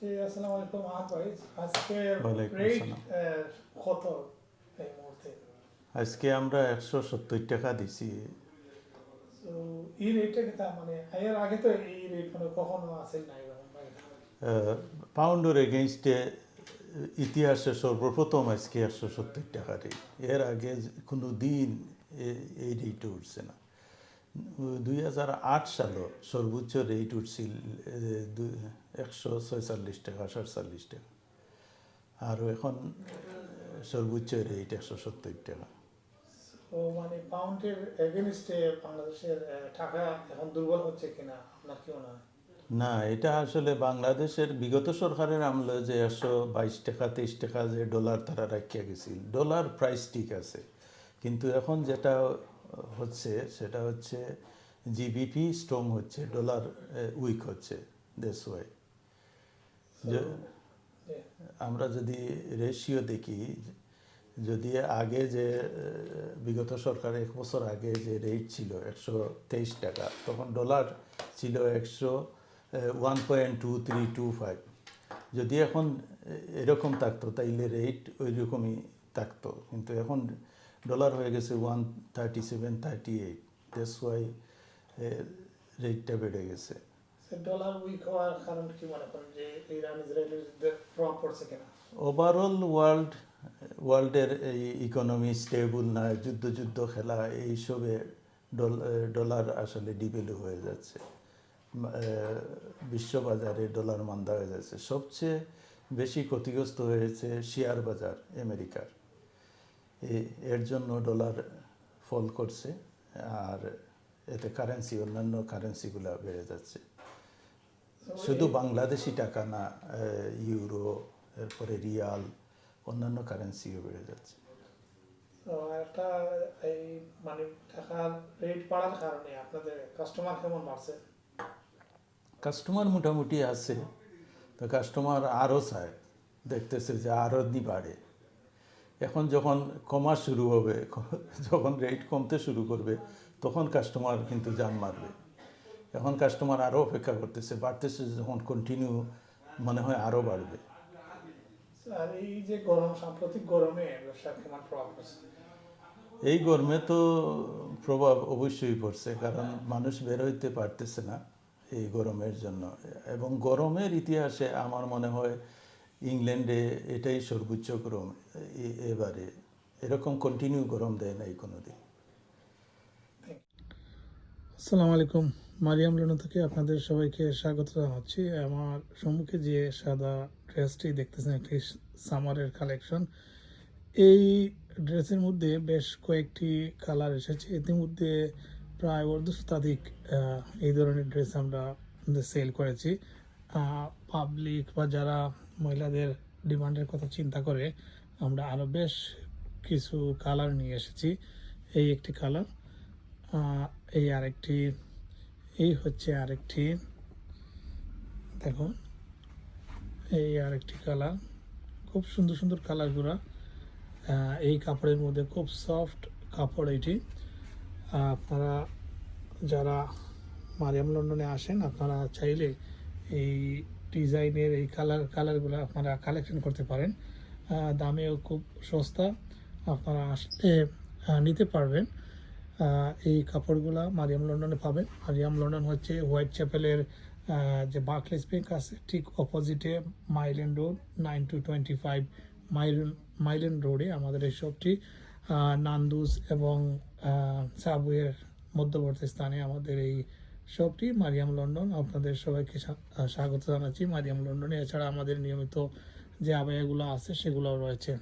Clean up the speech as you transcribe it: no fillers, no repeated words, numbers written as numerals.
জি, আসসালামু আলাইকুম আহাদ ভাই। আজকে ওয়ালাইকুম রেট আসসালাম। কত এই মুহূর্তে? আজকে আমরা 170 টাকা দিছি। তো এই রেটটা কি মানে এর আগে তো এই রেট মানে কখনো আছে না এরকম ভাই? পাউন্ডের এগেনস্টে ইতিহাসে সর্বপ্রথম আজকে 170 টাকা রেট। এর আগে কোনো দিন এই রেট উঠছে না। 2008 সালে সর্বোচ্চ রেট উঠছিল 146 টাকা 47 টাকা, আর এখন সর্বোচ্চ রেট 170 টাকা। তো মানে পাউন্ডের এগেনস্টে বাংলাদেশের টাকা এখন দুর্বল হচ্ছে কিনা আপনার কি মনে হয়? না, এটা আসলে বাংলাদেশের বিগত সরকারের আমলে যে 122 টাকা 23 টাকা যে ডলার তারা রাখিয়া গেছিল, ডলার প্রাইস ঠিক আছে, কিন্তু এখন যেটা হচ্ছে সেটা হচ্ছে জিবিপি স্ট্রং হচ্ছে, ডলার উইক হচ্ছে। দ্যাটস ওয়াই যে জি, আমরা যদি রেশিও দেখি, যদি আগে যে বিগত সরকার 1 বছর আগে যে রেট ছিল 123 টাকা, তখন ডলার ছিল 1.2325। যদি এখন এরকম থাকতো তাইলে রেট ওই রকমই থাকতো, কিন্তু এখন ডলার হয়ে গেছে 137-38। দ্যাটস ওয়াই রেটটা বেড়ে গেছে। ডলার উইক হওয়ার কারণ কি মনে করেন যে ইরান ইসরায়েলের যুদ্ধে প্রভাব পড়ছে কিনা? ওভারঅল ওয়ার্ল্ডের এই ইকোনমি স্টেবল না, যুদ্ধ খেলা এইসবে ডলার আসলে ডিভ্যালু হয়ে যাচ্ছে। বিশ্ববাজারে ডলার মান্দা হয়ে যাচ্ছে। সবচেয়ে বেশি ক্ষতিগ্রস্ত হয়েছে শেয়ার বাজার আমেরিকার। এর জন্য ডলার ফল করছে, আর এতে অন্যান্য কারেন্সিগুলো বেড়ে যাচ্ছে। শুধু বাংলাদেশি টাকা না, ইউরো, এরপরে রিয়াল, অন্যান্য কারেন্সিও বেড়ে যাচ্ছে। তো একটা এই মানে টাকার রেট বাড়ার কারণে আপনাদের কাস্টমার কেমন বাড়ছে? কাস্টমার মোটামুটি আছে, তো কাস্টমার আরও চায়, দেখতেছে যে আরও বাড়ে। এখন যখন কমা শুরু হবে, যখন রেট কমতে শুরু করবে, তখন কাস্টমার কিন্তু জান মারবে। এখন কাস্টমার আরও অপেক্ষা করতেছে, বাড়তেছে যখন কন্টিনিউ, মনে হয় আরও বাড়বে। আর এই যে গরম, সাম্প্রতিক গরমে ব্যবসার কেমন প্রভাব পড়ছে? এই গরমে তো প্রভাব অবশ্যই পড়ছে, কারণ মানুষ বের হইতে পারতেছে না এই গরমের জন্য। এবং গরমের ইতিহাসে আমার মনে হয় ইংল্যান্ডে এটাই সর্বোচ্চ গরম এবারে। এরকম কন্টিনিউ গরম দেয় নাই কোনোদিন। আসসালামু আলাইকুম, মারিয়াম লুনা থেকে আপনাদের সবাইকে স্বাগত জানাচ্ছি। আমার সম্মুখে যে সাদা ড্রেসটি দেখতেছেন একটি সামারের কালেকশন। এই ড্রেসের মধ্যে বেশ কয়েকটি কালার এসেছে, ইতিমধ্যে প্রায় অর্ধশতাধিক এই ধরনের ড্রেস আমরা সেল করেছি। পাবলিক বা যারা মহিলাদের ডিমান্ডের কথা চিন্তা করে আমরা আরও বেশ কিছু কালার নিয়ে এসেছি। এই একটি কালার, এই আরেকটি, এই হচ্ছে আরেকটি, দেখুন এই আরেকটি কালার। খুব সুন্দর সুন্দর কালারগুলো। এই কাপড়ের মধ্যে খুব সফট কাপড় এটি। আপনারা যারা মারিয়াম লন্ডনে আসেন, আপনারা চাইলে এই ডিজাইনের এই কালারগুলো আপনারা কালেকশন করতে পারেন। দামেও খুব সস্তা, আপনারা আসলে নিতে পারবেন। এই কাপড়গুলা মারিয়াম লন্ডনে পাবেন। মারিয়াম লন্ডন হচ্ছে হোয়াইট চ্যাপেলের যে বার্কলেস ব্যাংক আছে ঠিক অপোজিটে, মাইল্যান্ড রোড 9-25 মাইল্যান্ড রোডে আমাদের এই শপটি। নান্দুস এবং সাবওয়ের মধ্যবর্তী স্থানে আমাদের এই শপটি, মারিয়াম লন্ডন। আপনাদের সবাইকে স্বাগত জানাচ্ছি মারিয়াম লন্ডনে। এছাড়া আমাদের নিয়মিত যে আবায়াগুলো আছে সেগুলোও রয়েছে।